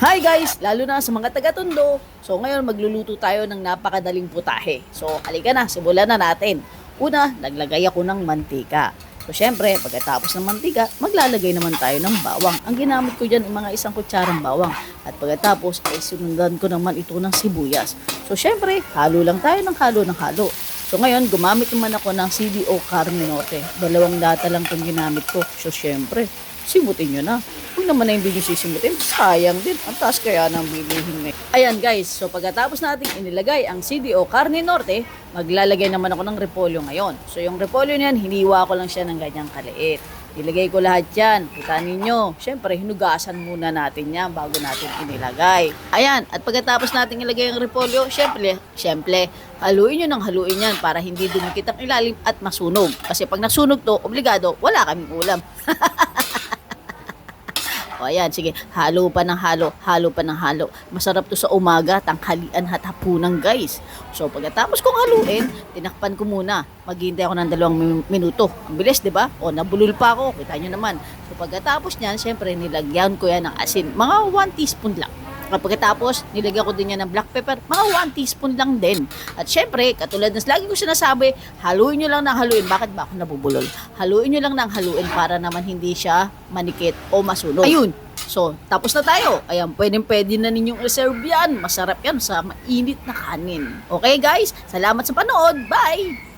Hi guys! Lalo na sa mga taga-Tondo. So ngayon magluluto tayo ng napakadaling putahe. So halika na, simulan na natin. Una, naglagay ako ng mantika. So syempre, pagkatapos ng mantika, maglalagay naman tayo ng bawang. Ang ginamit ko dyan ay mga 1 kutsarang bawang. At pagkatapos ay sinundan ko naman ito ng sibuyas. So syempre, halo lang tayo ng halo. So ngayon, gumamit naman ako ng CDO Carne Norte. 2 lata lang itong ginamit ko. So syempre, simutin nyo na. Kung naman na hindi nyo sisimutin, sayang din. Ang taas kaya ng bilihin ngayon. Ayan guys, so pagkatapos natin inilagay ang CDO Carne Norte, maglalagay naman ako ng repolyo ngayon. So yung repolyo niyan, hiniwa ko lang siya ng ganyang kaliit. Ilagay ko lahat yan. Kita ninyo. Siyempre, hinugasan muna natin yan bago natin inilagay. Ayan, at pagkatapos natin ilagay ang repolyo, siyempre, haluin nyo ng haluin yan para hindi dumikit ang ilalim at masunog. Kasi pag nasunog to, obligado, wala kaming ulam. O ayan, sige, halo pa ng halo. Masarap to sa umaga, tanghalian at hapunan guys. So pagkatapos kong haluin, tinakpan ko muna. Maghihintay ako ng 2 minuto. Ang bilis, di ba? O nabulol pa ako, kita nyo naman. So pagkatapos niyan, syempre nilagyan ko yan ng asin. Mga 1 teaspoon lang. At pagkatapos, nilagyan ko din yan ng black pepper, mga 1 teaspoon lang din. At syempre, katulad ng lagi ko sinasabi, haluin nyo lang ng haluin. Bakit ba ako nabubulol? Haluin nyo lang ng haluin para naman hindi siya manikit o masunog. Ayun. So, tapos na tayo. Ayan, pwede na ninyong reserve yan. Masarap yan sa mainit na kanin. Okay guys? Salamat sa panood. Bye!